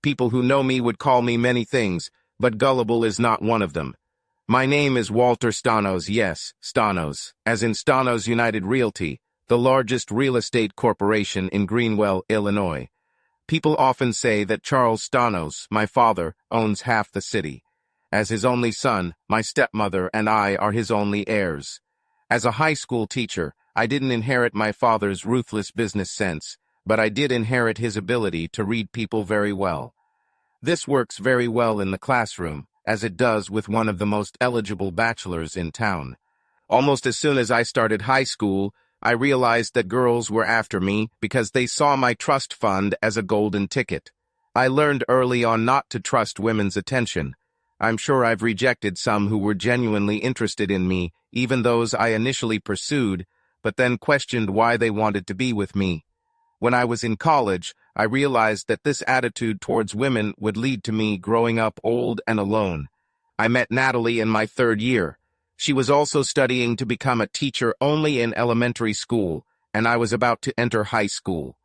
People who know me would call me many things, but gullible is not one of them. My name is Walter Stanos, yes, Stanos, as in Stanos United Realty, the largest real estate corporation in Greenwell, Illinois. People often say that Charles Stanos, my father, owns half the city. As his only son, my stepmother and I are his only heirs. As a high school teacher, I didn't inherit my father's ruthless business sense, but I did inherit his ability to read people very well. This works very well in the classroom, as it does with one of the most eligible bachelors in town. Almost as soon as I started high school, I realized that girls were after me because they saw my trust fund as a golden ticket. I learned early on not to trust women's attention. I'm sure I've rejected some who were genuinely interested in me, even those I initially pursued, but then questioned why they wanted to be with me. When I was in college, I realized that this attitude towards women would lead to me growing up old and alone. I met Natalie in my third year. She was also studying to become a teacher only in elementary school, and I was about to enter high school.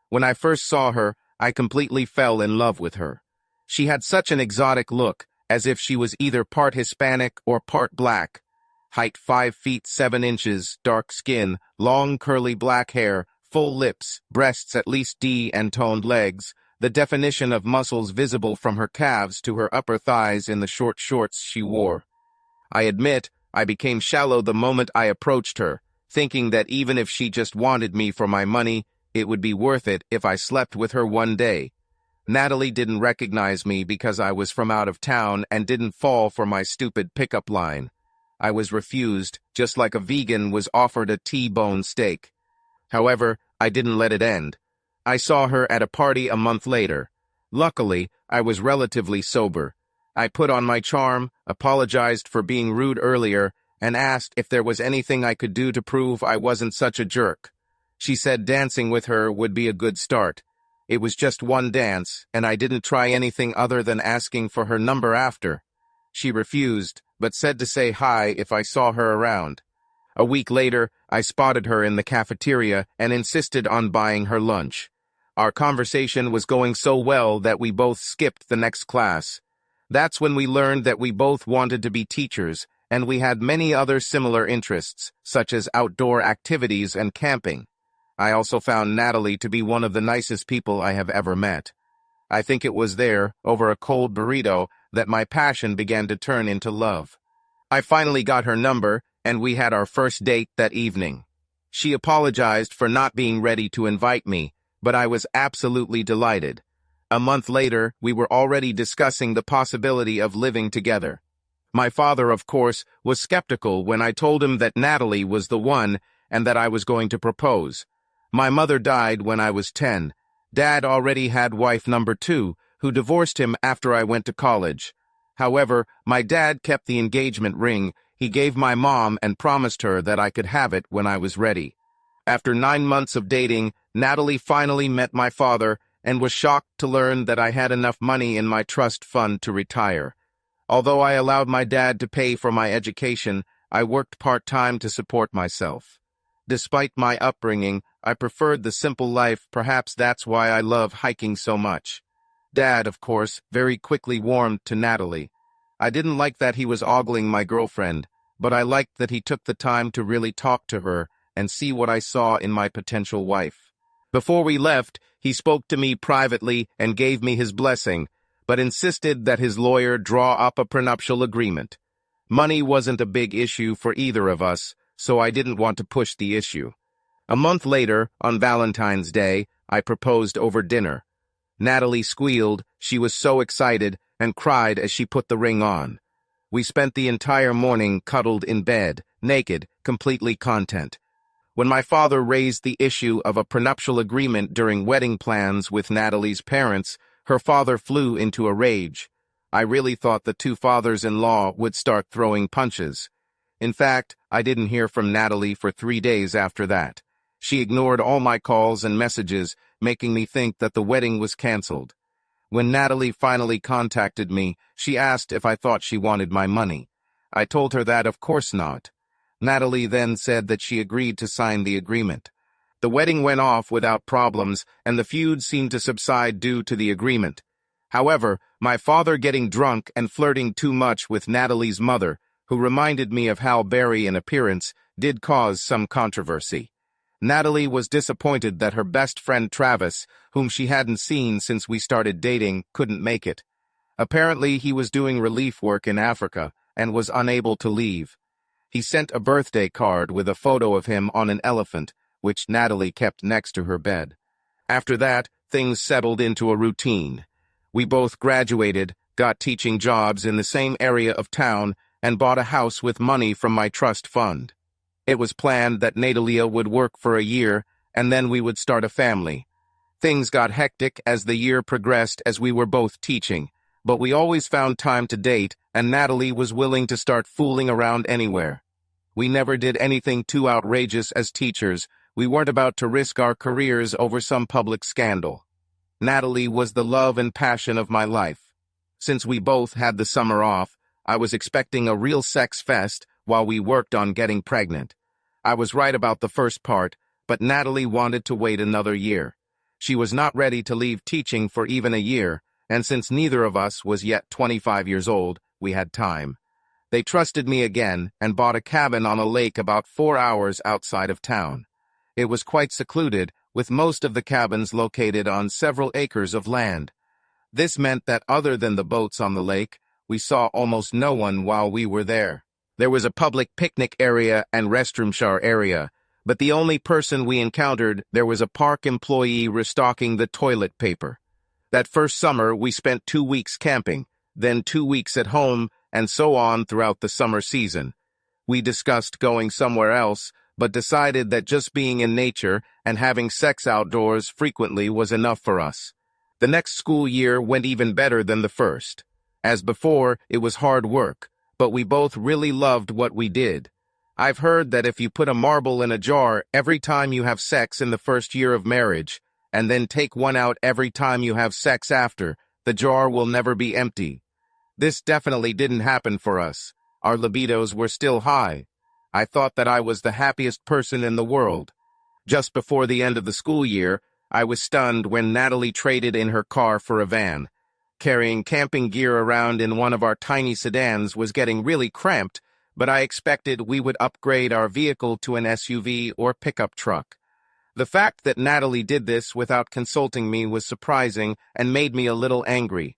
When I first saw her, I completely fell in love with her. She had such an exotic look, as if she was either part Hispanic or part black. Height 5 feet 7 inches, dark skin, long curly black hair, full lips, breasts at least D and toned legs, the definition of muscles visible from her calves to her upper thighs in the short shorts she wore. I admit, I became shallow the moment I approached her, thinking that even if she just wanted me for my money, it would be worth it if I slept with her one day. Natalie didn't recognize me because I was from out of town and didn't fall for my stupid pickup line. I was refused, just like a vegan was offered a T-bone steak. However, I didn't let it end. I saw her at a party a month later. Luckily, I was relatively sober. I put on my charm, apologized for being rude earlier, and asked if there was anything I could do to prove I wasn't such a jerk. She said dancing with her would be a good start. It was just one dance, and I didn't try anything other than asking for her number after. She refused, but said to say hi if I saw her around. A week later, I spotted her in the cafeteria and insisted on buying her lunch. Our conversation was going so well that we both skipped the next class. That's when we learned that we both wanted to be teachers, and we had many other similar interests, such as outdoor activities and camping. I also found Natalie to be one of the nicest people I have ever met. I think it was there, over a cold burrito, that my passion began to turn into love. I finally got her number, and we had our first date that evening. She apologized for not being ready to invite me, but I was absolutely delighted. A month later, we were already discussing the possibility of living together. My father, of course, was skeptical when I told him that Natalie was the one and that I was going to propose. My mother died when I was 10. Dad already had wife number 2, who divorced him after I went to college. However, my dad kept the engagement ring he gave my mom and promised her that I could have it when I was ready. After 9 months of dating, Natalie finally met my father and was shocked to learn that I had enough money in my trust fund to retire. Although I allowed my dad to pay for my education, I worked part-time to support myself. Despite my upbringing, I preferred the simple life. Perhaps that's why I love hiking so much. Dad, of course, very quickly warmed to Natalie. I didn't like that he was ogling my girlfriend, but I liked that he took the time to really talk to her and see what I saw in my potential wife. Before we left, he spoke to me privately and gave me his blessing, but insisted that his lawyer draw up a prenuptial agreement. Money wasn't a big issue for either of us, so I didn't want to push the issue. A month later, on Valentine's Day, I proposed over dinner. Natalie squealed, she was so excited, and cried as she put the ring on. We spent the entire morning cuddled in bed, naked, completely content. When my father raised the issue of a prenuptial agreement during wedding plans with Natalie's parents, her father flew into a rage. I really thought the two fathers-in-law would start throwing punches. In fact, I didn't hear from Natalie for 3 days after that. She ignored all my calls and messages, making me think that the wedding was canceled. When Natalie finally contacted me, she asked if I thought she wanted my money. I told her that of course not. Natalie then said that she agreed to sign the agreement. The wedding went off without problems, and the feud seemed to subside due to the agreement. However, my father getting drunk and flirting too much with Natalie's mother, who reminded me of Halle Berry in appearance, did cause some controversy. Natalie was disappointed that her best friend Travis, whom she hadn't seen since we started dating, couldn't make it. Apparently, he was doing relief work in Africa and was unable to leave. He sent a birthday card with a photo of him on an elephant, which Natalie kept next to her bed. After that, things settled into a routine. We both graduated, got teaching jobs in the same area of town, and bought a house with money from my trust fund. It was planned that Natalia would work for a year, and then we would start a family. Things got hectic as the year progressed as we were both teaching, but we always found time to date, and Natalie was willing to start fooling around anywhere. We never did anything too outrageous as teachers. We weren't about to risk our careers over some public scandal. Natalie was the love and passion of my life. Since we both had the summer off, I was expecting a real sex fest while we worked on getting pregnant. I was right about the first part, but Natalie wanted to wait another year. She was not ready to leave teaching for even a year, and since neither of us was yet 25 years old, we had time. They trusted me again and bought a cabin on a lake about 4 hours outside of town. It was quite secluded, with most of the cabins located on several acres of land. This meant that other than the boats on the lake, we saw almost no one while we were there. There was a public picnic area and restroom shower area, but the only person we encountered, there was a park employee restocking the toilet paper. That first summer, we spent 2 weeks camping, then 2 weeks at home, and so on throughout the summer season. We discussed going somewhere else, but decided that just being in nature and having sex outdoors frequently was enough for us. The next school year went even better than the first. As before, it was hard work, but we both really loved what we did. I've heard that if you put a marble in a jar every time you have sex in the first year of marriage, and then take one out every time you have sex after, the jar will never be empty. This definitely didn't happen for us. Our libidos were still high. I thought that I was the happiest person in the world. Just before the end of the school year, I was stunned when Natalie traded in her car for a van. Carrying camping gear around in one of our tiny sedans was getting really cramped, but I expected we would upgrade our vehicle to an SUV or pickup truck. The fact that Natalie did this without consulting me was surprising and made me a little angry.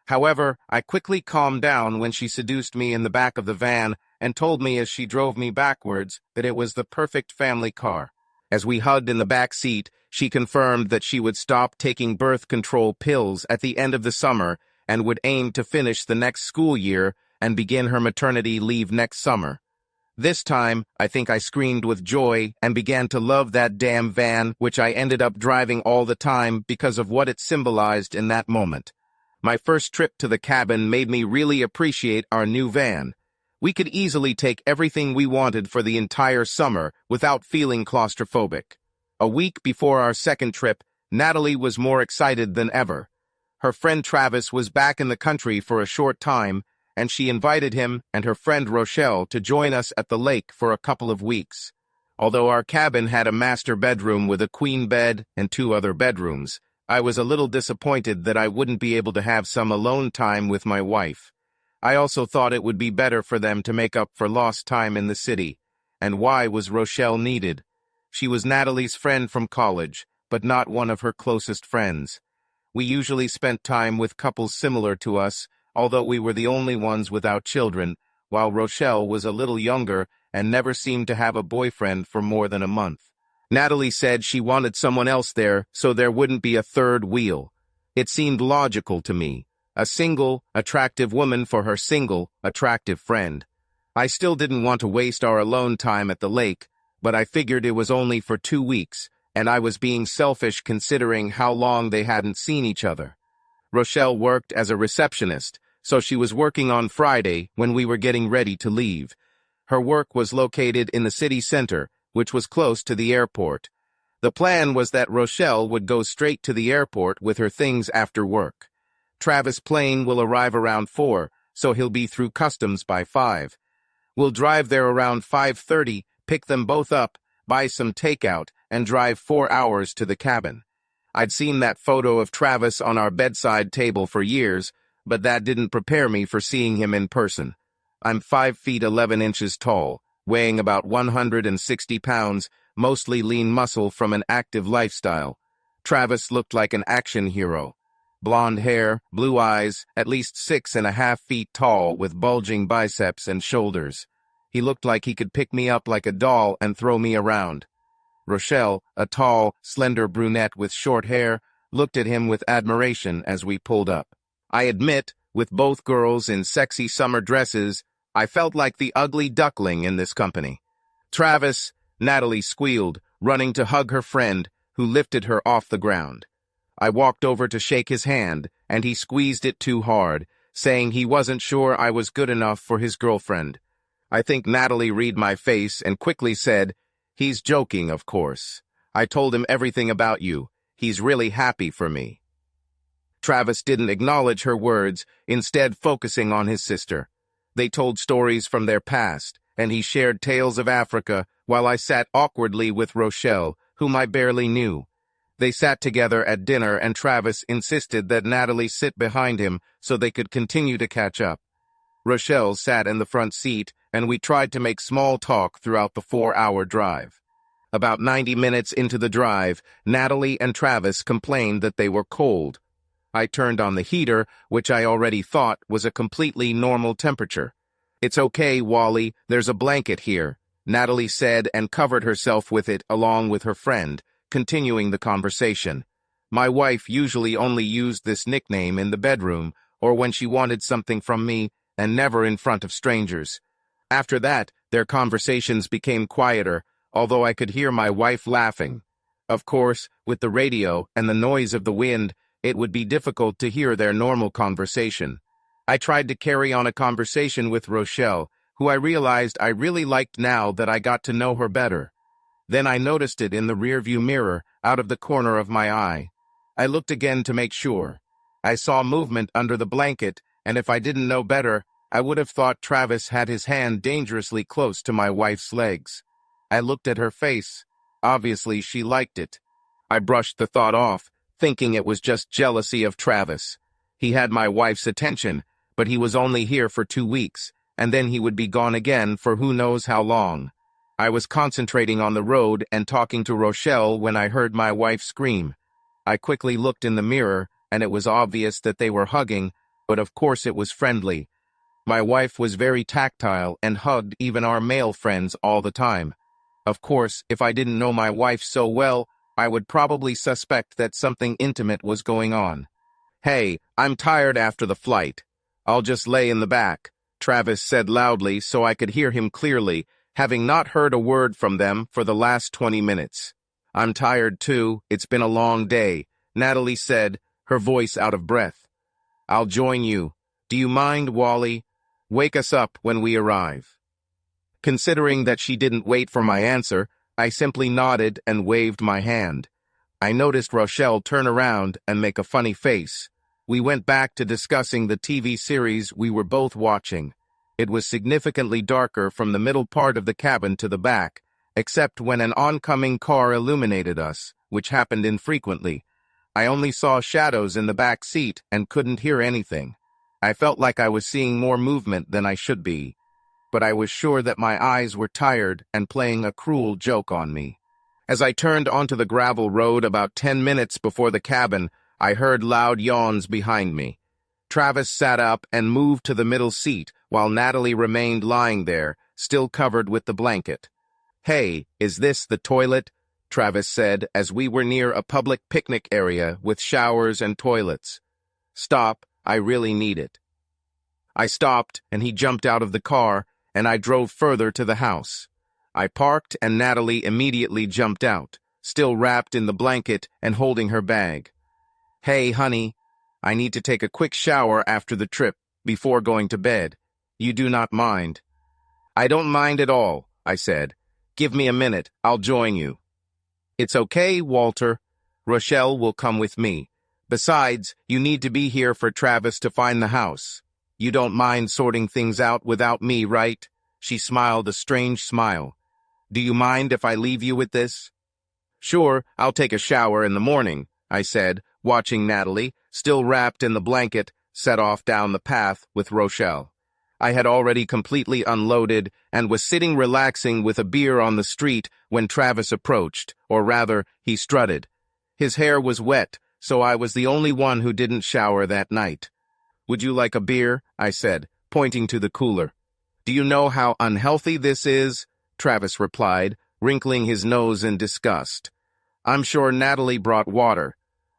However, I quickly calmed down when she seduced me in the back of the van and told me as she drove me backwards that it was the perfect family car. As we hugged in the back seat, she confirmed that she would stop taking birth control pills at the end of the summer and would aim to finish the next school year and begin her maternity leave next summer. This time, I think I screamed with joy and began to love that damn van, which I ended up driving all the time because of what it symbolized in that moment. My first trip to the cabin made me really appreciate our new van. We could easily take everything we wanted for the entire summer without feeling claustrophobic. A week before our second trip, Natalie was more excited than ever. Her friend Travis was back in the country for a short time, and she invited him and her friend Rochelle to join us at the lake for a couple of weeks. Although our cabin had a master bedroom with a queen bed and 2 other bedrooms, I was a little disappointed that I wouldn't be able to have some alone time with my wife. I also thought it would be better for them to make up for lost time in the city. And why was Rochelle needed? She was Natalie's friend from college, but not one of her closest friends. We usually spent time with couples similar to us, although we were the only ones without children, while Rochelle was a little younger and never seemed to have a boyfriend for more than a month. Natalie said she wanted someone else there so there wouldn't be a third wheel. It seemed logical to me. A single, attractive woman for her single, attractive friend. I still didn't want to waste our alone time at the lake, but I figured it was only for 2 weeks, and I was being selfish considering how long they hadn't seen each other. Rochelle worked as a receptionist, so she was working on Friday when we were getting ready to leave. Her work was located in the city center, which was close to the airport. The plan was that Rochelle would go straight to the airport with her things after work. Travis' plane will arrive around 4, so he'll be through customs by 5. We'll drive there around 5:30, pick them both up, buy some takeout, and drive 4 hours to the cabin. I'd seen that photo of Travis on our bedside table for years, but that didn't prepare me for seeing him in person. I'm 5 feet 11 inches tall, weighing about 160 pounds, mostly lean muscle from an active lifestyle. Travis looked like an action hero. Blonde hair, blue eyes, at least 6.5 feet tall with bulging biceps and shoulders. He looked like he could pick me up like a doll and throw me around. Rochelle, a tall, slender brunette with short hair, looked at him with admiration as we pulled up. I admit, with both girls in sexy summer dresses, I felt like the ugly duckling in this company. Travis, Natalie squealed, running to hug her friend, who lifted her off the ground. I walked over to shake his hand, and he squeezed it too hard, saying he wasn't sure I was good enough for his girlfriend. I think Natalie read my face and quickly said, "He's joking, of course. I told him everything about you. He's really happy for me." Travis didn't acknowledge her words, instead focusing on his sister. They told stories from their past, and he shared tales of Africa while I sat awkwardly with Rochelle, whom I barely knew. They sat together at dinner, and Travis insisted that Natalie sit behind him so they could continue to catch up. Rochelle sat in the front seat, and we tried to make small talk throughout the 4-hour drive. About 90 minutes into the drive, Natalie and Travis complained that they were cold. I turned on the heater, which I already thought was a completely normal temperature. "It's okay, Wally, there's a blanket here," Natalie said and covered herself with it along with her friend, continuing the conversation. My wife usually only used this nickname in the bedroom or when she wanted something from me, and never in front of strangers. After that, their conversations became quieter, although I could hear my wife laughing. Of course, with the radio and the noise of the wind, it would be difficult to hear their normal conversation. I tried to carry on a conversation with Rochelle, who I realized I really liked now that I got to know her better. Then I noticed it in the rearview mirror, out of the corner of my eye. I looked again to make sure. I saw movement under the blanket, and if I didn't know better, I would have thought Travis had his hand dangerously close to my wife's legs. I looked at her face. Obviously, she liked it. I brushed the thought off, thinking it was just jealousy of Travis. He had my wife's attention, but he was only here for 2 weeks, and then he would be gone again for who knows how long. I was concentrating on the road and talking to Rochelle when I heard my wife scream. I quickly looked in the mirror, and it was obvious that they were hugging, but of course it was friendly. My wife was very tactile and hugged even our male friends all the time. Of course, if I didn't know my wife so well, I would probably suspect that something intimate was going on. "Hey, I'm tired after the flight. I'll just lay in the back," Travis said loudly so I could hear him clearly, having not heard a word from them for the last 20 minutes. "I'm tired too, it's been a long day," Natalie said, her voice out of breath. "I'll join you. Do you mind, Wally? Wake us up when we arrive." Considering that she didn't wait for my answer, I simply nodded and waved my hand. I noticed Rochelle turn around and make a funny face. We went back to discussing the TV series we were both watching. It was significantly darker from the middle part of the cabin to the back, except when an oncoming car illuminated us, which happened infrequently. I only saw shadows in the back seat and couldn't hear anything. I felt like I was seeing more movement than I should be, but I was sure that my eyes were tired and playing a cruel joke on me. As I turned onto the gravel road about 10 minutes before the cabin, I heard loud yawns behind me. Travis sat up and moved to the middle seat, while Natalie remained lying there, still covered with the blanket. "Hey, is this the toilet?" Travis said as we were near a public picnic area with showers and toilets. "Stop, I really need it." I stopped, and he jumped out of the car, and I drove further to the house. I parked, and Natalie immediately jumped out, still wrapped in the blanket and holding her bag. "Hey, honey, I need to take a quick shower after the trip, before going to bed. You do not mind?" "I don't mind at all," I said. "Give me a minute, I'll join you." "It's okay, Walter. Rochelle will come with me. Besides, you need to be here for Travis to find the house. You don't mind sorting things out without me, right?" She smiled a strange smile. "Do you mind if I leave you with this?" "Sure, I'll take a shower in the morning. I said, watching Natalie, still wrapped in the blanket, set off down the path with Rochelle. I had already completely unloaded and was sitting relaxing with a beer on the street when Travis approached, or rather, he strutted. His hair was wet, so I was the only one who didn't shower that night. "Would you like a beer?" I said, pointing to the cooler. "Do you know how unhealthy this is?" Travis replied, wrinkling his nose in disgust. "I'm sure Natalie brought water.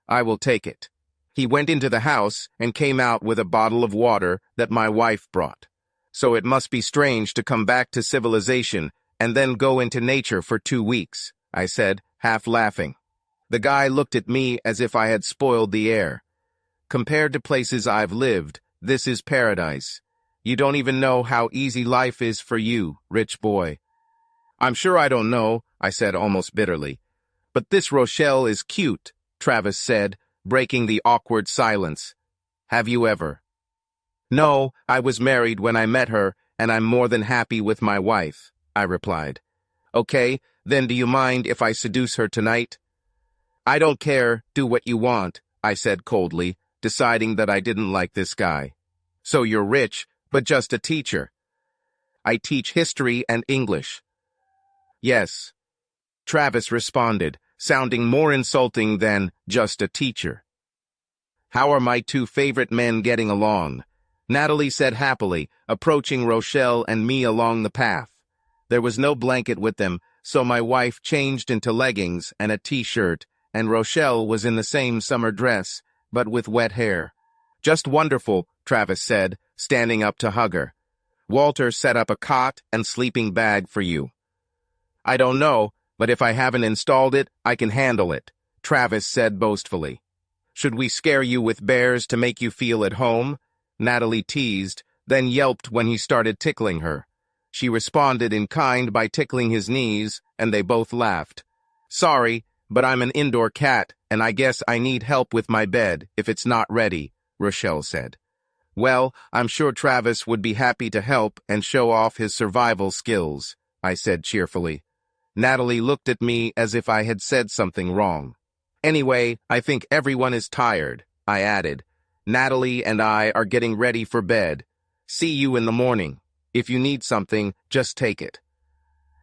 I will take it." He went into the house and came out with a bottle of water that my wife brought. So it must be strange to come back to civilization and then go into nature for 2 weeks, I said, half laughing. The guy looked at me as if I had spoiled the air. "Compared to places I've lived, this is paradise. You don't even know how easy life is for you, rich boy." "I'm sure I don't know," I said almost bitterly. "But this Rochelle is cute," Travis said, breaking the awkward silence. "Have you ever?" "No, I was married when I met her, and I'm more than happy with my wife," I replied. "Okay, then do you mind if I seduce her tonight?" "I don't care, do what you want," I said coldly, deciding that I didn't like this guy. "So you're rich, but just a teacher?" "I teach history and English." "Yes," Travis responded, sounding more insulting than just a teacher. "How are my 2 favorite men getting along?" Natalie said happily, approaching Rochelle and me along the path. There was no blanket with them, so my wife changed into leggings and a t-shirt, and Rochelle was in the same summer dress, but with wet hair. "Just wonderful," Travis said, standing up to hug her. "Walter set up a cot and sleeping bag for you." "I don't know, but if I haven't installed it, I can handle it," Travis said boastfully. "Should we scare you with bears to make you feel at home?" Natalie teased, then yelped when he started tickling her. She responded in kind by tickling his knees, and they both laughed. "Sorry, but I'm an indoor cat, and I guess I need help with my bed if it's not ready," Rochelle said. "Well, I'm sure Travis would be happy to help and show off his survival skills," I said cheerfully. Natalie looked at me as if I had said something wrong. "Anyway, I think everyone is tired," I added. "Natalie and I are getting ready for bed. See you in the morning. If you need something, just take it."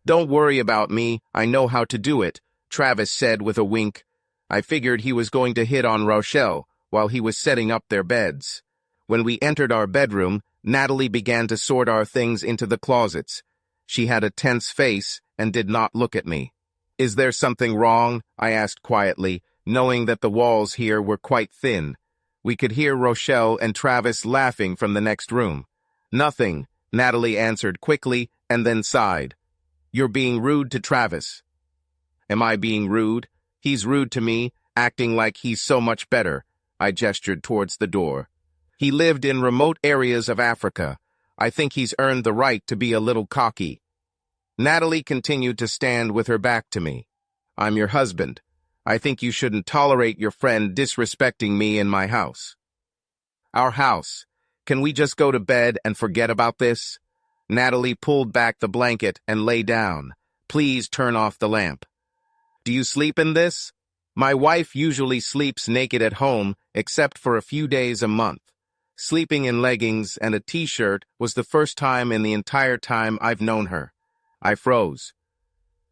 "Don't worry about me, I know how to do it," Travis said with a wink. I figured he was going to hit on Rochelle while he was setting up their beds. When we entered our bedroom, Natalie began to sort our things into the closets. She had a tense face and did not look at me. "Is there something wrong?" I asked quietly, knowing that the walls here were quite thin. We could hear Rochelle and Travis laughing from the next room. "Nothing," Natalie answered quickly and then sighed. "You're being rude to Travis." "Am I being rude? He's rude to me, acting like he's so much better." I gestured towards the door. "He lived in remote areas of Africa. I think he's earned the right to be a little cocky." Natalie continued to stand with her back to me. "I'm your husband. I think you shouldn't tolerate your friend disrespecting me in my house." "Our house. Can we just go to bed and forget about this?" Natalie pulled back the blanket and lay down. "Please turn off the lamp." "Do you sleep in this?" "My wife usually sleeps naked at home, except for a few days a month. Sleeping in leggings and a t-shirt was the first time in the entire time I've known her." I froze.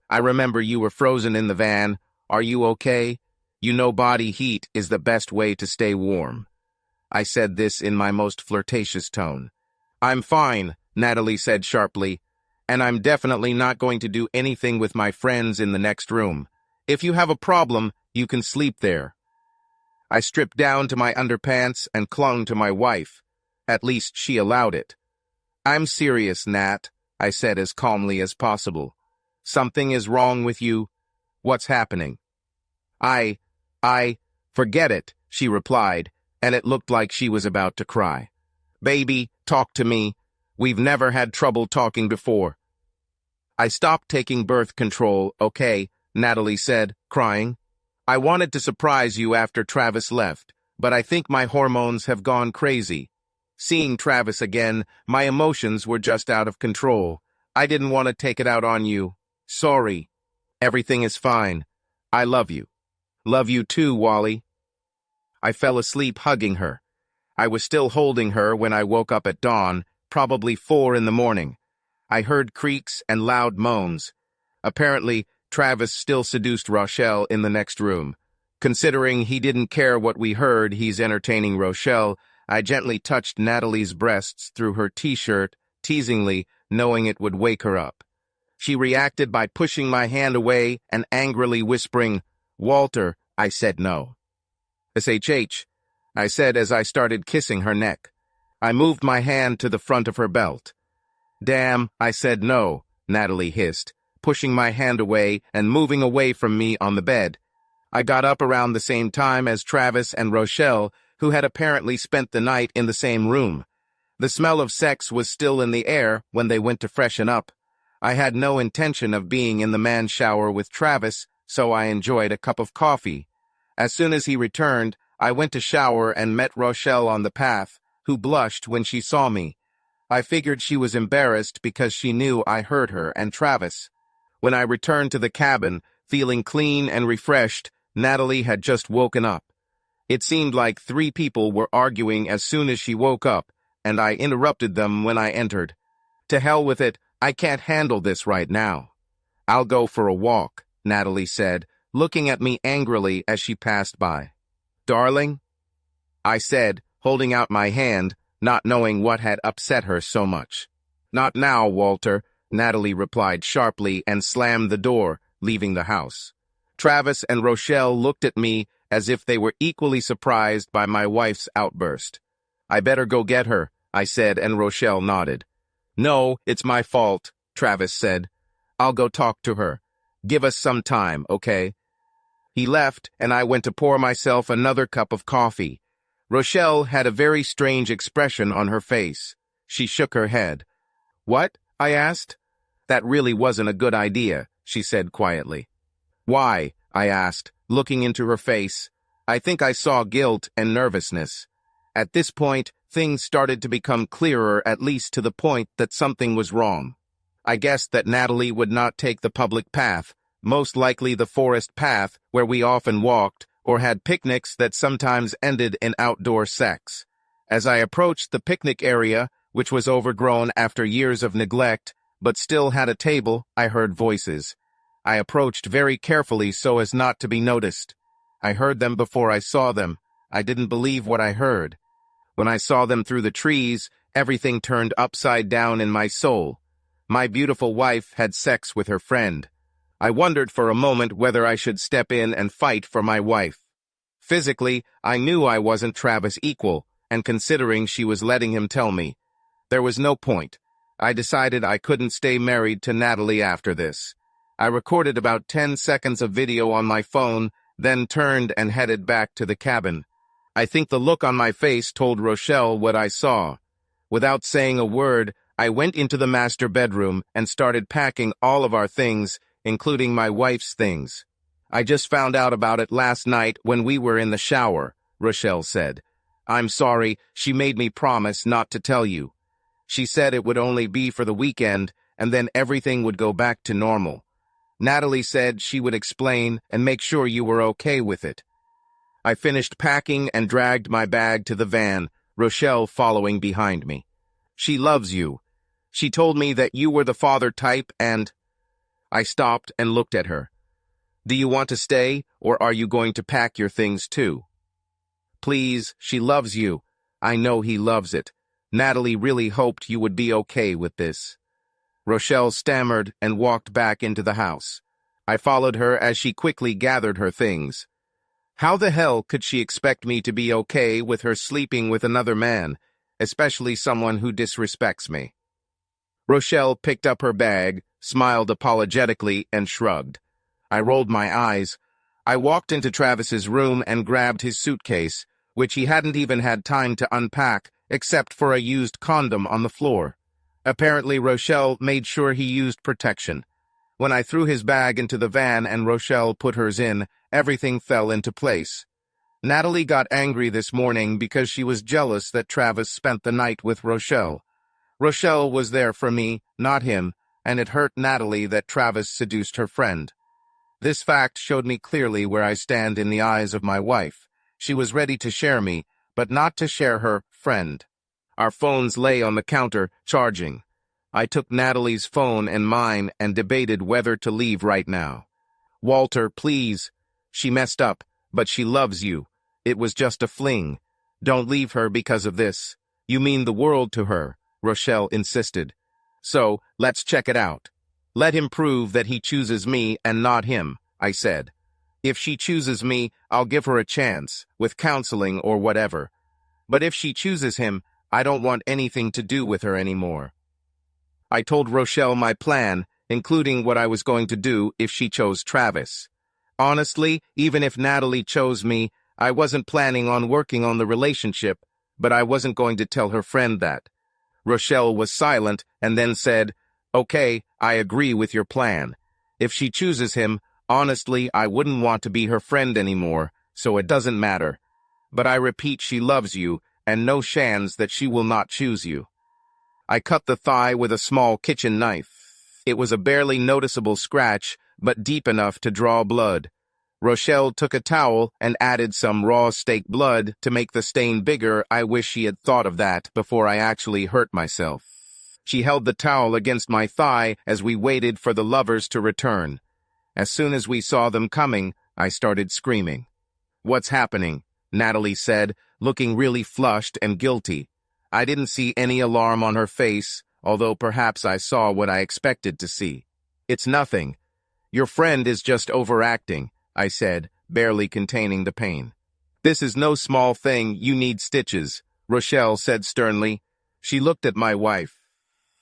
"I remember you were frozen in the van. Are you okay? You know body heat is the best way to stay warm." I said this in my most flirtatious tone. "I'm fine," Natalie said sharply, "and I'm definitely not going to do anything with my friends in the next room. If you have a problem, you can sleep there." I stripped down to my underpants and clung to my wife. At least she allowed it. "I'm serious, Nat," I said as calmly as possible. "Something is wrong with you. What's happening?" I, forget it," she replied, and it looked like she was about to cry. "Baby, talk to me. We've never had trouble talking before." "I stopped taking birth control, okay," Natalie said, crying. "I wanted to surprise you after Travis left, but I think my hormones have gone crazy. Seeing Travis again, my emotions were just out of control. I didn't want to take it out on you. Sorry. Everything is fine. I love you." "Love you too, Wally." I fell asleep hugging her. I was still holding her when I woke up at dawn, probably 4 in the morning. I heard creaks and loud moans. Apparently, Travis still seduced Rochelle in the next room. Considering he didn't care what we heard, he's entertaining Rochelle, I gently touched Natalie's breasts through her t-shirt, teasingly, knowing it would wake her up. She reacted by pushing my hand away and angrily whispering, "Walter," I said no. "SHH," I said as I started kissing her neck. I moved my hand to the front of her belt. "Damn," I said no, Natalie hissed, pushing my hand away and moving away from me on the bed. I got up around the same time as Travis and Rochelle, who had apparently spent the night in the same room. The smell of sex was still in the air when they went to freshen up. I had no intention of being in the man's shower with Travis, so I enjoyed a cup of coffee. As soon as he returned, I went to shower and met Rochelle on the path, who blushed when she saw me. I figured she was embarrassed because she knew I heard her and Travis. When I returned to the cabin, feeling clean and refreshed, Natalie had just woken up. It seemed like 3 people were arguing as soon as she woke up, and I interrupted them when I entered. "To hell with it, I can't handle this right now." "I'll go for a walk," Natalie said, looking at me angrily as she passed by. "Darling?" I said, holding out my hand, not knowing what had upset her so much. "Not now, Walter," Natalie replied sharply and slammed the door, leaving the house. Travis and Rochelle looked at me as if they were equally surprised by my wife's outburst. "I better go get her," I said, and Rochelle nodded. "No, it's my fault," Travis said. "I'll go talk to her. Give us some time, okay?" He left, and I went to pour myself another cup of coffee. Rochelle had a very strange expression on her face. She shook her head. "What?" I asked. "That really wasn't a good idea," she said quietly. "Why?" I asked, looking into her face. I think I saw guilt and nervousness. At this point, things started to become clearer, at least to the point that something was wrong. I guessed that Natalie would not take the public path, most likely the forest path where we often walked, or had picnics that sometimes ended in outdoor sex. As I approached the picnic area, which was overgrown after years of neglect, but still had a table, I heard voices. I approached very carefully so as not to be noticed. I heard them before I saw them. I didn't believe what I heard. When I saw them through the trees, everything turned upside down in my soul. My beautiful wife had sex with her friend. I wondered for a moment whether I should step in and fight for my wife. Physically, I knew I wasn't Travis' equal, and considering she was letting him tell me, there was no point. I decided I couldn't stay married to Natalie after this. I recorded about 10 seconds of video on my phone, then turned and headed back to the cabin. I think the look on my face told Rochelle what I saw. Without saying a word, I went into the master bedroom and started packing all of our things, including my wife's things. "I just found out about it last night when we were in the shower," Rochelle said. "I'm sorry, she made me promise not to tell you. She said it would only be for the weekend, and then everything would go back to normal. Natalie said she would explain and make sure you were okay with it." I finished packing and dragged my bag to the van, Rochelle following behind me. "She loves you. She told me that you were the father type and—" I stopped and looked at her. "Do you want to stay, or are you going to pack your things too?" "Please, she loves you. I know he loves it. Natalie really hoped you would be okay with this." Rochelle stammered and walked back into the house. I followed her as she quickly gathered her things. How the hell could she expect me to be okay with her sleeping with another man, especially someone who disrespects me? Rochelle picked up her bag, smiled apologetically, and shrugged. I rolled my eyes. I walked into Travis's room and grabbed his suitcase, which he hadn't even had time to unpack, except for a used condom on the floor. Apparently, Rochelle made sure he used protection. When I threw his bag into the van and Rochelle put hers in, everything fell into place. Natalie got angry this morning because she was jealous that Travis spent the night with Rochelle. Rochelle was there for me, not him, and it hurt Natalie that Travis seduced her friend. This fact showed me clearly where I stand in the eyes of my wife. She was ready to share me, but not to share her friend. Our phones lay on the counter, charging. I took Natalie's phone and mine and debated whether to leave right now. "Walter, please. She messed up, but she loves you. It was just a fling. Don't leave her because of this. You mean the world to her," Rochelle insisted. "So, let's check it out. Let him prove that he chooses me and not him," I said. "If she chooses me, I'll give her a chance, with counseling or whatever. But if she chooses him, I don't want anything to do with her anymore." I told Rochelle my plan, including what I was going to do if she chose Travis. Honestly, even if Natalie chose me, I wasn't planning on working on the relationship, but I wasn't going to tell her friend that. Rochelle was silent and then said, "Okay, I agree with your plan. If she chooses him, honestly, I wouldn't want to be her friend anymore, so it doesn't matter. But I repeat, she loves you, and no chance that she will not choose you." I cut the thigh with a small kitchen knife. It was a barely noticeable scratch, but deep enough to draw blood. Rochelle took a towel and added some raw steak blood to make the stain bigger. I wish she had thought of that before I actually hurt myself. She held the towel against my thigh as we waited for the lovers to return. As soon as we saw them coming, I started screaming. "What's happening?" Natalie said, looking really flushed and guilty. I didn't see any alarm on her face, although perhaps I saw what I expected to see. "It's nothing. Your friend is just overacting," I said, barely containing the pain. "This is no small thing, you need stitches," Rochelle said sternly. She looked at my wife.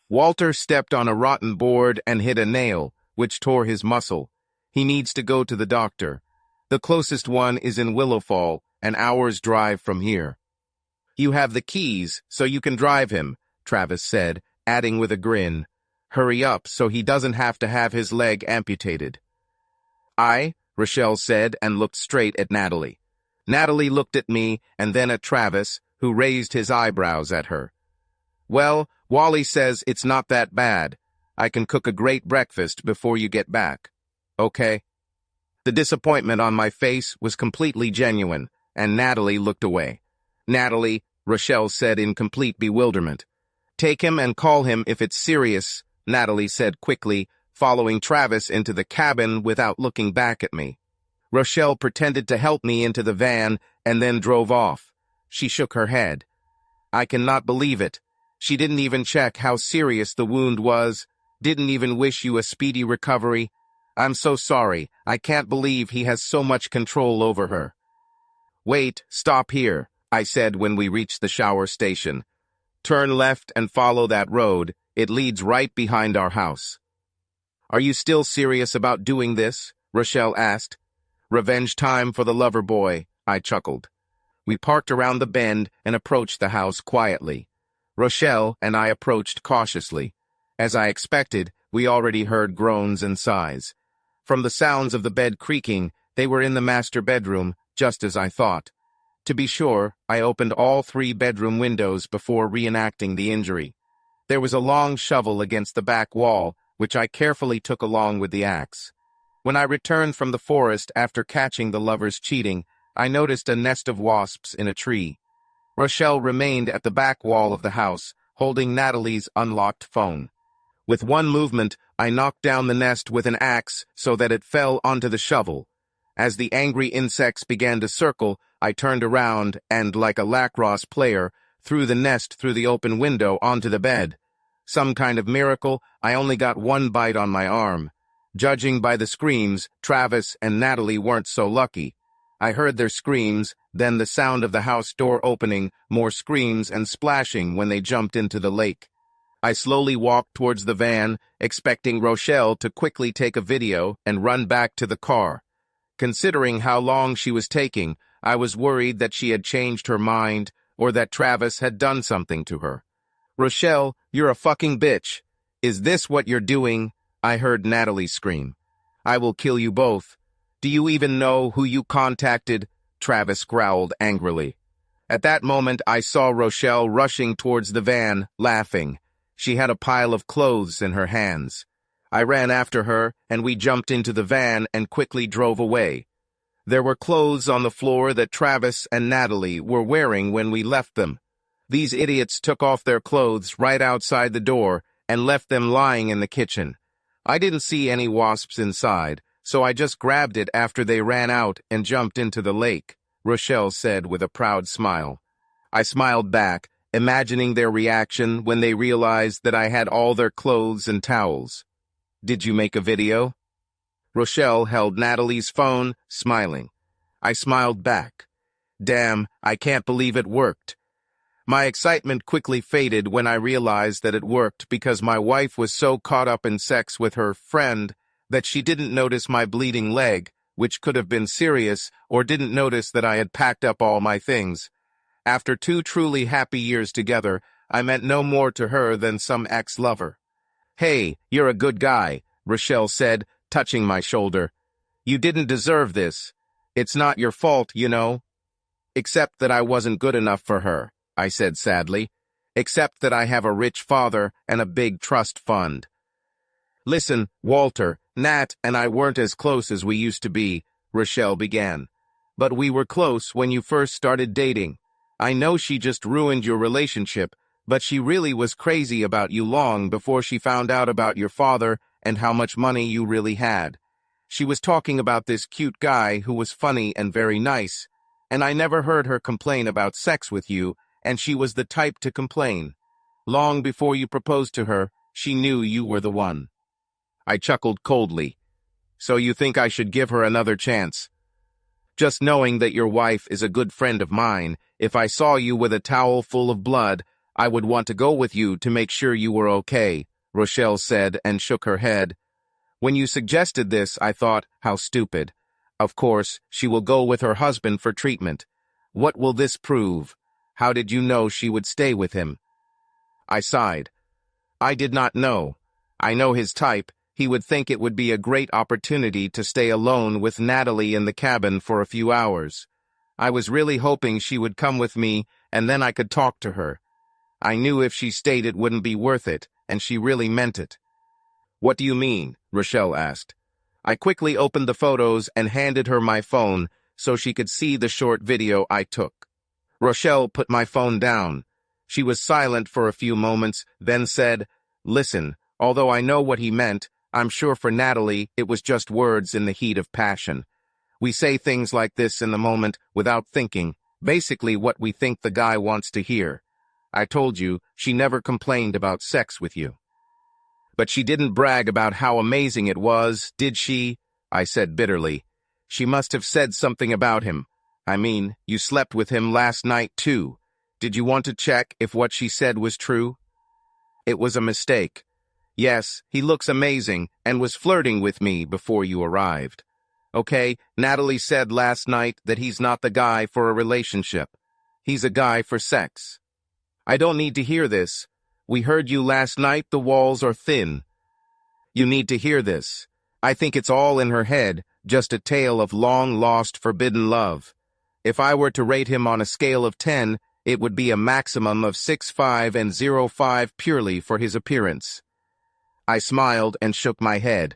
"Walter stepped on a rotten board and hit a nail, which tore his muscle. He needs to go to the doctor. The closest one is in Willowfall, an hour's drive from here." "You have the keys, so you can drive him," Travis said, adding with a grin. "Hurry up so he doesn't have to have his leg amputated." Rochelle said and looked straight at Natalie. Natalie looked at me and then at Travis, who raised his eyebrows at her. "Well, Wally says it's not that bad. I can cook a great breakfast before you get back. Okay?" The disappointment on my face was completely genuine, and Natalie looked away. "Natalie," Rochelle said in complete bewilderment. "Take him and call him if it's serious," Natalie said quickly, following Travis into the cabin without looking back at me. Rochelle pretended to help me into the van and then drove off. She shook her head. "I cannot believe it. She didn't even check how serious the wound was, didn't even wish you a speedy recovery. I'm so sorry. I can't believe he has so much control over her." "Wait, stop here," I said when we reached the shower station. "Turn left and follow that road. It leads right behind our house." "Are you still serious about doing this?" Rochelle asked. "Revenge time for the lover boy," I chuckled. We parked around the bend and approached the house quietly. Rochelle and I approached cautiously. As I expected, we already heard groans and sighs. From the sounds of the bed creaking, they were in the master bedroom, just as I thought. To be sure, I opened all 3 bedroom windows before reenacting the injury. There was a long shovel against the back wall, which I carefully took along with the axe. When I returned from the forest after catching the lovers cheating, I noticed a nest of wasps in a tree. Rochelle remained at the back wall of the house, holding Natalie's unlocked phone. With one movement, I knocked down the nest with an axe so that it fell onto the shovel. As the angry insects began to circle, I turned around and, like a lacrosse player, threw the nest through the open window onto the bed. Some kind of miracle, I only got 1 bite on my arm. Judging by the screams, Travis and Natalie weren't so lucky. I heard their screams, then the sound of the house door opening, more screams and splashing when they jumped into the lake. I slowly walked towards the van, expecting Rochelle to quickly take a video and run back to the car. Considering how long she was taking, I was worried that she had changed her mind or that Travis had done something to her. "Rochelle, you're a fucking bitch. Is this what you're doing?" I heard Natalie scream. "I will kill you both. Do you even know who you contacted?" Travis growled angrily. At that moment, I saw Rochelle rushing towards the van, laughing. She had a pile of clothes in her hands. I ran after her, and we jumped into the van and quickly drove away. There were clothes on the floor that Travis and Natalie were wearing when we left them. These idiots took off their clothes right outside the door and left them lying in the kitchen. I didn't see any wasps inside, so I just grabbed it after they ran out and jumped into the lake, Rochelle said with a proud smile. I smiled back, imagining their reaction when they realized that I had all their clothes and towels. Did you make a video? Rochelle held Natalie's phone, smiling. I smiled back. Damn, I can't believe it worked. My excitement quickly faded when I realized that it worked because my wife was so caught up in sex with her friend that she didn't notice my bleeding leg, which could have been serious, or didn't notice that I had packed up all my things. After 2 truly happy years together, I meant no more to her than some ex-lover. Hey, you're a good guy, Rochelle said, touching my shoulder. You didn't deserve this. It's not your fault, you know. Except that I wasn't good enough for her, I said sadly. Except that I have a rich father and a big trust fund. Listen, Walter, Nat and I weren't as close as we used to be, Rochelle began. But we were close when you first started dating. I know she just ruined your relationship, but she really was crazy about you long before she found out about your father and how much money you really had. She was talking about this cute guy who was funny and very nice, and I never heard her complain about sex with you, and she was the type to complain. Long before you proposed to her, she knew you were the one. I chuckled coldly. So you think I should give her another chance? Just knowing that your wife is a good friend of mine, if I saw you with a towel full of blood, I would want to go with you to make sure you were okay, Rochelle said and shook her head. When you suggested this, I thought, how stupid. Of course, she will go with her husband for treatment. What will this prove? How did you know she would stay with him? I sighed. I did not know. I know his type. He would think it would be a great opportunity to stay alone with Natalie in the cabin for a few hours. I was really hoping she would come with me, and then I could talk to her. I knew if she stayed it wouldn't be worth it, and she really meant it. What do you mean? Rochelle asked. I quickly opened the photos and handed her my phone so she could see the short video I took. Rochelle put my phone down. She was silent for a few moments, then said, Listen, although I know what he meant, I'm sure for Natalie it was just words in the heat of passion. We say things like this in the moment without thinking, basically what we think the guy wants to hear. I told you, she never complained about sex with you. But she didn't brag about how amazing it was, did she? I said bitterly. She must have said something about him. I mean, you slept with him last night too. Did you want to check if what she said was true? It was a mistake. Yes, he looks amazing and was flirting with me before you arrived. Okay, Natalie said last night that he's not the guy for a relationship. He's a guy for sex. I don't need to hear this. We heard you last night, the walls are thin. You need to hear this. I think it's all in her head, just a tale of long-lost forbidden love. If I were to rate him on a scale of 10, it would be a maximum of 6.5 and 0.5 purely for his appearance. I smiled and shook my head.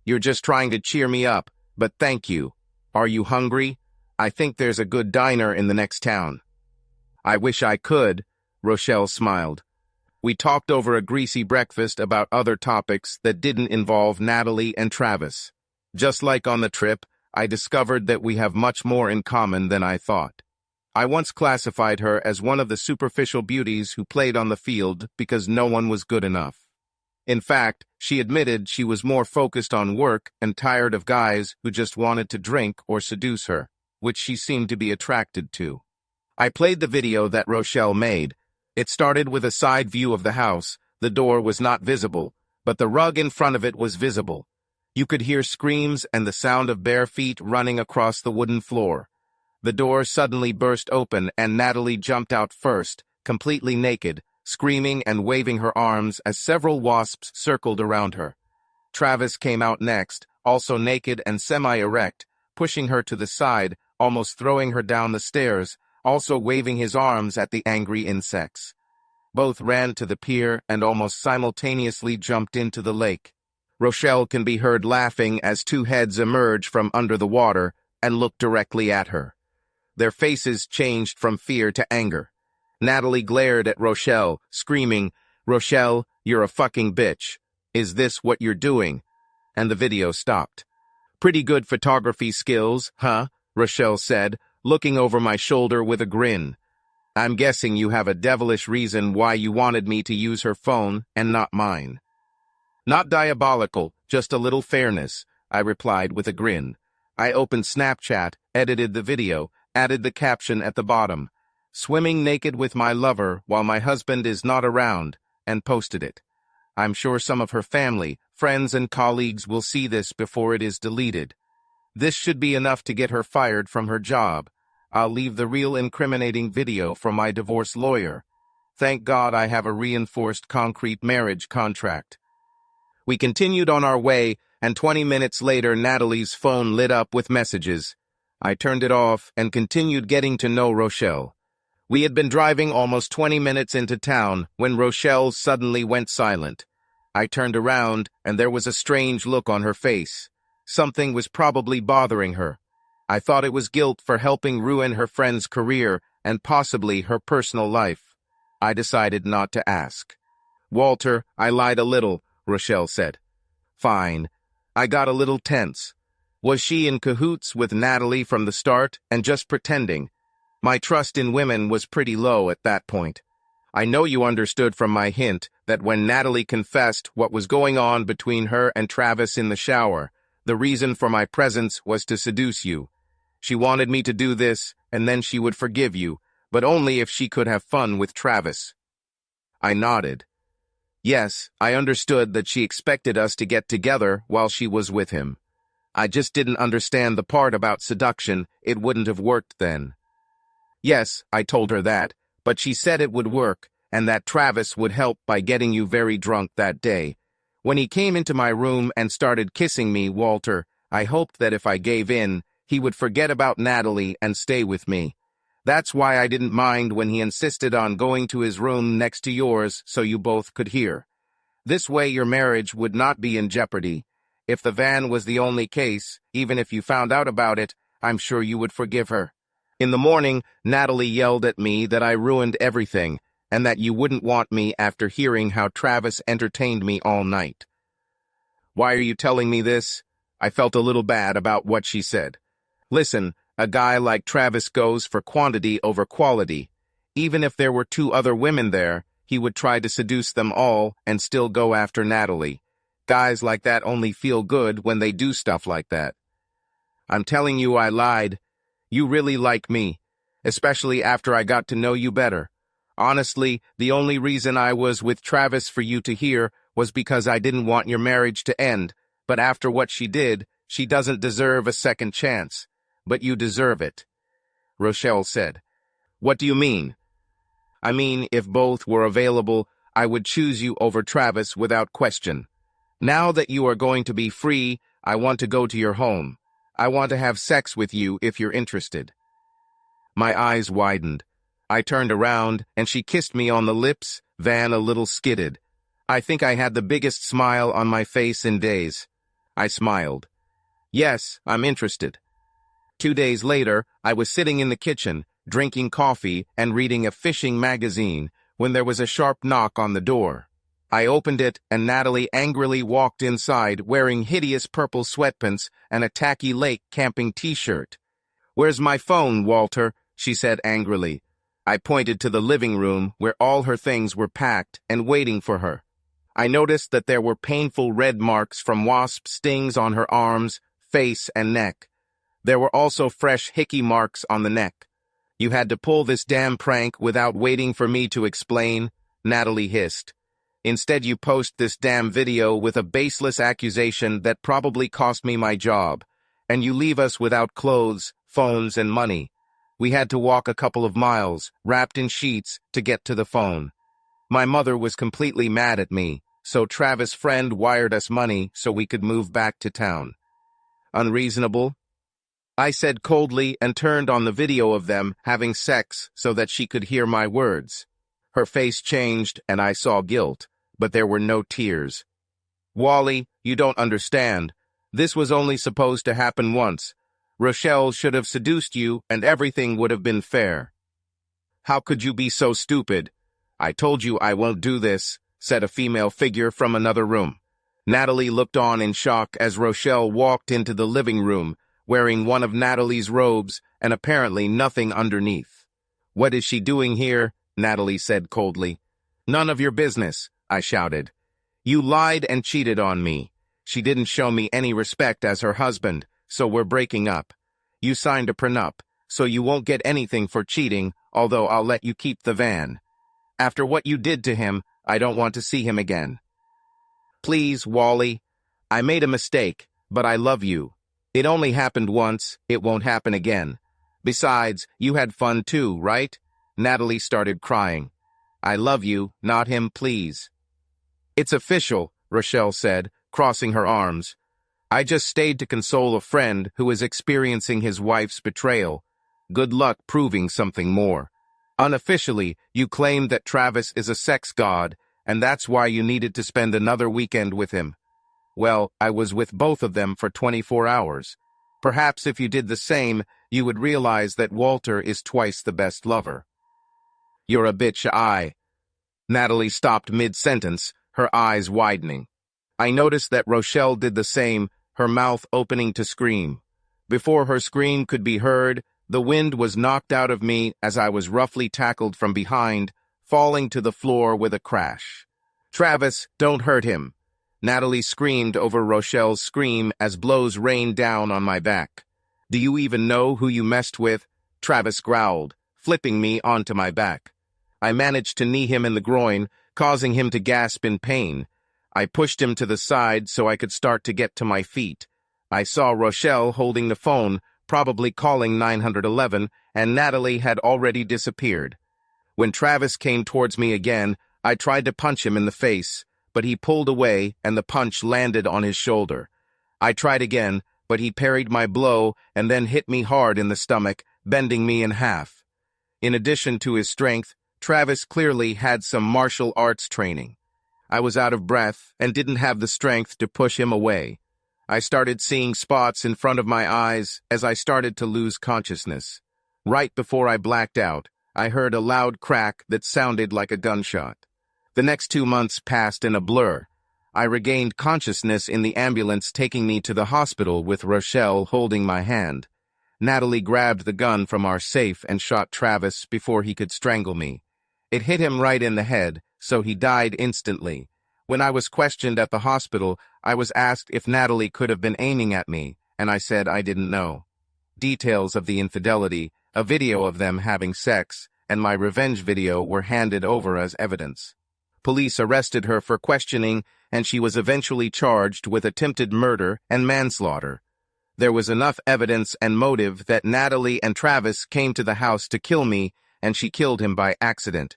You're just trying to cheer me up, but thank you. Are you hungry? I think there's a good diner in the next town. I wish I could, Rochelle smiled. We talked over a greasy breakfast about other topics that didn't involve Natalie and Travis. Just like on the trip, I discovered that we have much more in common than I thought. I once classified her as one of the superficial beauties who played on the field because no one was good enough. In fact, she admitted she was more focused on work and tired of guys who just wanted to drink or seduce her, which she seemed to be attracted to. I played the video that Rochelle made. It started with a side view of the house. The door was not visible, but the rug in front of it was visible. You could hear screams and the sound of bare feet running across the wooden floor. The door suddenly burst open and Natalie jumped out first, completely naked, screaming and waving her arms as several wasps circled around her. Travis came out next, also naked and semi-erect, pushing her to the side, almost throwing her down the stairs, also waving his arms at the angry insects. Both ran to the pier and almost simultaneously jumped into the lake. Rochelle can be heard laughing as two heads emerge from under the water, and looked directly at her. Their faces changed from fear to anger. Natalie glared at Rochelle, screaming, "Rochelle, you're a fucking bitch. Is this what you're doing?" And the video stopped. "Pretty good photography skills, huh?" Rochelle said, looking over my shoulder with a grin. "I'm guessing you have a devilish reason why you wanted me to use her phone and not mine." "Not diabolical, just a little fairness," I replied with a grin. I opened Snapchat, edited the video, added the caption at the bottom, "Swimming naked with my lover while my husband is not around," and posted it. I'm sure some of her family, friends, and colleagues will see this before it is deleted. This should be enough to get her fired from her job. I'll leave the real incriminating video for my divorce lawyer. Thank God I have a reinforced concrete marriage contract. We continued on our way, and 20 minutes later Natalie's phone lit up with messages. I turned it off and continued getting to know Rochelle. We had been driving almost 20 minutes into town when Rochelle suddenly went silent. I turned around, and there was a strange look on her face. Something was probably bothering her. I thought it was guilt for helping ruin her friend's career and possibly her personal life. I decided not to ask. "Walter, I lied a little," Rochelle said. "Fine." I got a little tense. Was she in cahoots with Natalie from the start and just pretending? My trust in women was pretty low at that point. I know you understood from my hint that when Natalie confessed what was going on between her and Travis in the shower, the reason for my presence was to seduce you. She wanted me to do this, and then she would forgive you, but only if she could have fun with Travis. I nodded. Yes, I understood that she expected us to get together while she was with him. I just didn't understand the part about seduction. It wouldn't have worked then. Yes, I told her that, but she said it would work, and that Travis would help by getting you very drunk that day. When he came into my room and started kissing me, Walter, I hoped that if I gave in, he would forget about Natalie and stay with me. That's why I didn't mind when he insisted on going to his room next to yours so you both could hear. This way your marriage would not be in jeopardy. If the van was the only case, even if you found out about it, I'm sure you would forgive her. In the morning, Natalie yelled at me that I ruined everything, and that you wouldn't want me after hearing how Travis entertained me all night. Why are you telling me this? I felt a little bad about what she said. Listen, a guy like Travis goes for quantity over quality. Even if there were 2 other women there, he would try to seduce them all and still go after Natalie. Guys like that only feel good when they do stuff like that. I'm telling you I lied. You really like me, especially after I got to know you better. Honestly, the only reason I was with Travis for you to hear was because I didn't want your marriage to end, but after what she did, she doesn't deserve a second chance. But you deserve it, Rochelle said. What do you mean? I mean, if both were available, I would choose you over Travis without question. Now that you are going to be free, I want to go to your home. I want to have sex with you if you're interested. My eyes widened. I turned around, and she kissed me on the lips, Van a little skidded. I think I had the biggest smile on my face in days. I smiled. Yes, I'm interested. 2 days later, I was sitting in the kitchen, drinking coffee and reading a fishing magazine, when there was a sharp knock on the door. I opened it, and Natalie angrily walked inside wearing hideous purple sweatpants and a tacky lake camping t-shirt. "Where's my phone, Walter?" she said angrily. I pointed to the living room where all her things were packed and waiting for her. I noticed that there were painful red marks from wasp stings on her arms, face, and neck. There were also fresh hickey marks on the neck. "You had to pull this damn prank without waiting for me to explain," Natalie hissed. "Instead you post this damn video with a baseless accusation that probably cost me my job, and you leave us without clothes, phones, and money. We had to walk a couple of miles, wrapped in sheets, to get to the phone. My mother was completely mad at me, so Travis' friend wired us money so we could move back to town. Unreasonable?" I said coldly and turned on the video of them having sex so that she could hear my words. Her face changed and I saw guilt, but there were no tears. "Wally, you don't understand. This was only supposed to happen once. Rochelle should have seduced you and everything would have been fair. How could you be so stupid? I told you I won't do this, said a female figure from another room. Natalie looked on in shock as Rochelle walked into the living room, wearing one of Natalie's robes and apparently nothing underneath. What is she doing here? Natalie said coldly. None of your business, I shouted. You lied and cheated on me. She didn't show me any respect as her husband, so we're breaking up. You signed a prenup, so you won't get anything for cheating, although I'll let you keep the van. After what you did to him, I don't want to see him again. Please, Wally. I made a mistake, but I love you. It only happened once, it won't happen again. Besides, you had fun too, right? Natalie started crying. I love you, not him, please. It's official, Rochelle said, crossing her arms. I just stayed to console a friend who is experiencing his wife's betrayal. Good luck proving something more. Unofficially, you claimed that Travis is a sex god, and that's why you needed to spend another weekend with him. Well, I was with both of them for 24 hours. Perhaps if you did the same, you would realize that Walter is twice the best lover. You're a bitch, Natalie stopped mid-sentence, her eyes widening. I noticed that Rochelle did the same, her mouth opening to scream. Before her scream could be heard, the wind was knocked out of me as I was roughly tackled from behind, falling to the floor with a crash. Travis, don't hurt him. Natalie screamed over Rochelle's scream as blows rained down on my back. Do you even know who you messed with? Travis growled, flipping me onto my back. I managed to knee him in the groin, causing him to gasp in pain. I pushed him to the side so I could start to get to my feet. I saw Rochelle holding the phone, probably calling 911, and Natalie had already disappeared. When Travis came towards me again, I tried to punch him in the face, but he pulled away and the punch landed on his shoulder. I tried again, but he parried my blow and then hit me hard in the stomach, bending me in half. In addition to his strength, Travis clearly had some martial arts training. I was out of breath and didn't have the strength to push him away. I started seeing spots in front of my eyes as I started to lose consciousness. Right before I blacked out, I heard a loud crack that sounded like a gunshot. The next 2 months passed in a blur. I regained consciousness in the ambulance taking me to the hospital with Rochelle holding my hand. Natalie grabbed the gun from our safe and shot Travis before he could strangle me. It hit him right in the head, so he died instantly. When I was questioned at the hospital, I was asked if Natalie could have been aiming at me, and I said I didn't know. Details of the infidelity, a video of them having sex, and my revenge video were handed over as evidence. Police arrested her for questioning, and she was eventually charged with attempted murder and manslaughter. There was enough evidence and motive that Natalie and Travis came to the house to kill me, and she killed him by accident.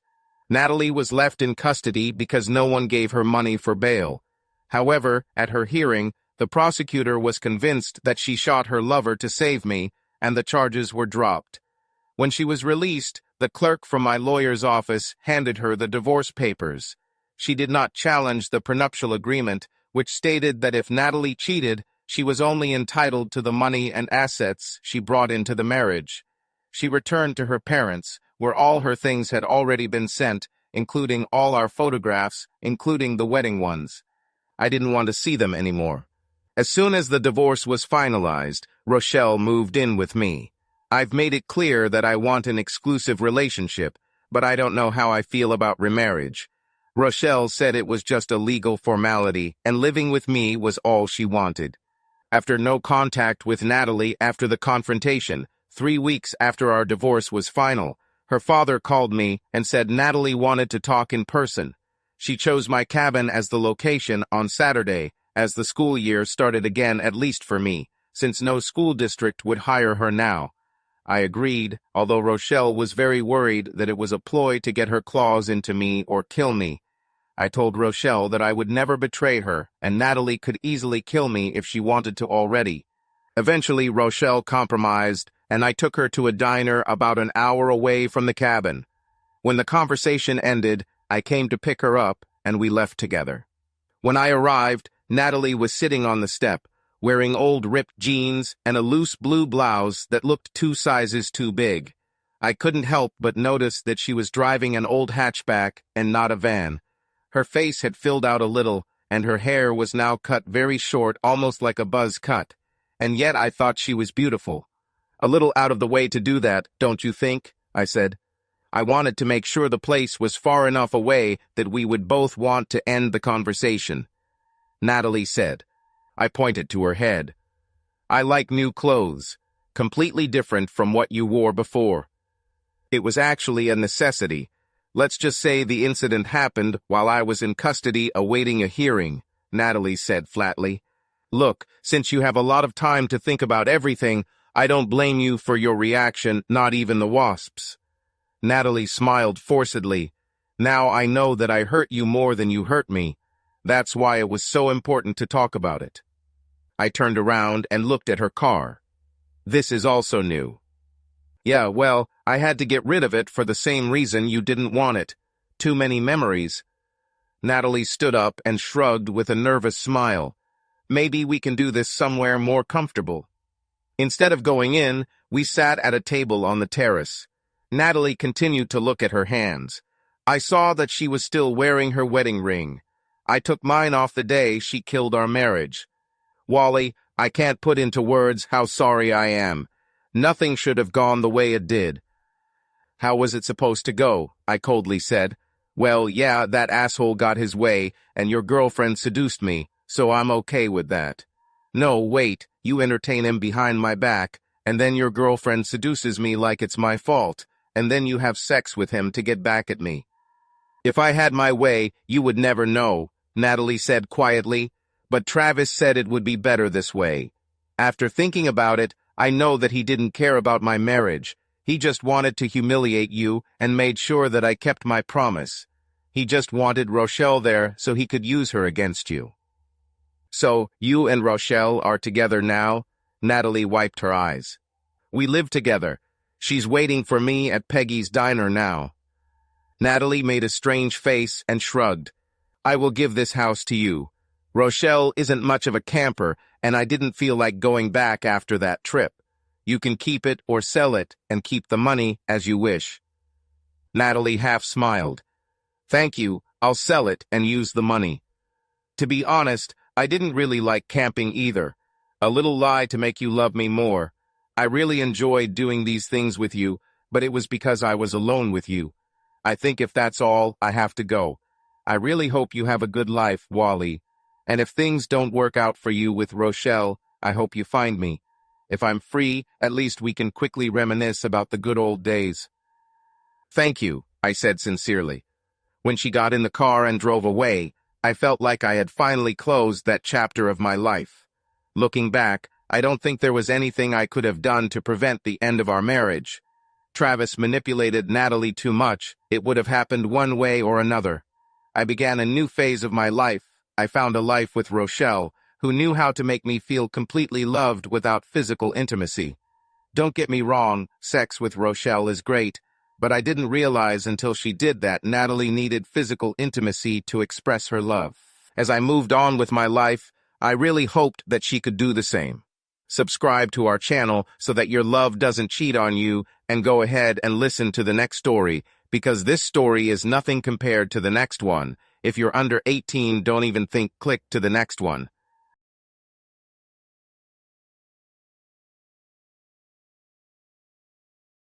Natalie was left in custody because no one gave her money for bail. However, at her hearing, the prosecutor was convinced that she shot her lover to save me, and the charges were dropped. When she was released, the clerk from my lawyer's office handed her the divorce papers. She did not challenge the prenuptial agreement, which stated that if Natalie cheated, she was only entitled to the money and assets she brought into the marriage. She returned to her parents, where all her things had already been sent, including all our photographs, including the wedding ones. I didn't want to see them anymore. As soon as the divorce was finalized, Rochelle moved in with me. I've made it clear that I want an exclusive relationship, but I don't know how I feel about remarriage. Rochelle said it was just a legal formality, and living with me was all she wanted. After no contact with Natalie after the confrontation, 3 weeks after our divorce was final, her father called me and said Natalie wanted to talk in person. She chose my cabin as the location on Saturday, as the school year started again, at least for me, since no school district would hire her now. I agreed, although Rochelle was very worried that it was a ploy to get her claws into me or kill me. I told Rochelle that I would never betray her, and Natalie could easily kill me if she wanted to already. Eventually, Rochelle compromised, and I took her to a diner about an hour away from the cabin. When the conversation ended, I came to pick her up, and we left together. When I arrived, Natalie was sitting on the step, wearing old ripped jeans and a loose blue blouse that looked 2 sizes too big. I couldn't help but notice that she was driving an old hatchback and not a van. Her face had filled out a little, and her hair was now cut very short, almost like a buzz cut. And yet I thought she was beautiful. A little out of the way to do that, don't you think? I said. I wanted to make sure the place was far enough away that we would both want to end the conversation. Natalie said. I pointed to her head. I like new clothes, completely different from what you wore before. It was actually a necessity. Let's just say the incident happened while I was in custody awaiting a hearing, Natalie said flatly. Look, since you have a lot of time to think about everything, I don't blame you for your reaction, not even the wasps. Natalie smiled forcedly. Now I know that I hurt you more than you hurt me. That's why it was so important to talk about it. I turned around and looked at her car. This is also new. Yeah, well, I had to get rid of it for the same reason you didn't want it. Too many memories. Natalie stood up and shrugged with a nervous smile. Maybe we can do this somewhere more comfortable. Instead of going in, we sat at a table on the terrace. Natalie continued to look at her hands. I saw that she was still wearing her wedding ring. I took mine off the day she killed our marriage. Wally, I can't put into words how sorry I am. Nothing should have gone the way it did. How was it supposed to go? I coldly said. Well, yeah, that asshole got his way, and your girlfriend seduced me, so I'm okay with that. No, wait, you entertain him behind my back, and then your girlfriend seduces me like it's my fault, and then you have sex with him to get back at me. If I had my way, you would never know, Natalie said quietly, but Travis said it would be better this way. After thinking about it, I know that he didn't care about my marriage. He just wanted to humiliate you and made sure that I kept my promise. He just wanted Rochelle there so he could use her against you. So, you and Rochelle are together now? Natalie wiped her eyes. We live together. She's waiting for me at Peggy's diner now. Natalie made a strange face and shrugged. I will give this house to you. Rochelle isn't much of a camper, and I didn't feel like going back after that trip. You can keep it or sell it and keep the money as you wish. Natalie half smiled. Thank you, I'll sell it and use the money. To be honest, I didn't really like camping either. A little lie to make you love me more. I really enjoyed doing these things with you, but it was because I was alone with you. I think if that's all, I have to go. I really hope you have a good life, Wally. And if things don't work out for you with Rochelle, I hope you find me. If I'm free, at least we can quickly reminisce about the good old days. Thank you, I said sincerely. When she got in the car and drove away, I felt like I had finally closed that chapter of my life. Looking back, I don't think there was anything I could have done to prevent the end of our marriage. Travis manipulated Natalie too much. It would have happened one way or another. I began a new phase of my life. I found a life with Rochelle, who knew how to make me feel completely loved without physical intimacy. Don't get me wrong, sex with Rochelle is great, but I didn't realize until she did that Natalie needed physical intimacy to express her love. As I moved on with my life, I really hoped that she could do the same. Subscribe to our channel so that your love doesn't cheat on you, and go ahead and listen to the next story, because this story is nothing compared to the next one. If you're under 18, don't even think click to the next one.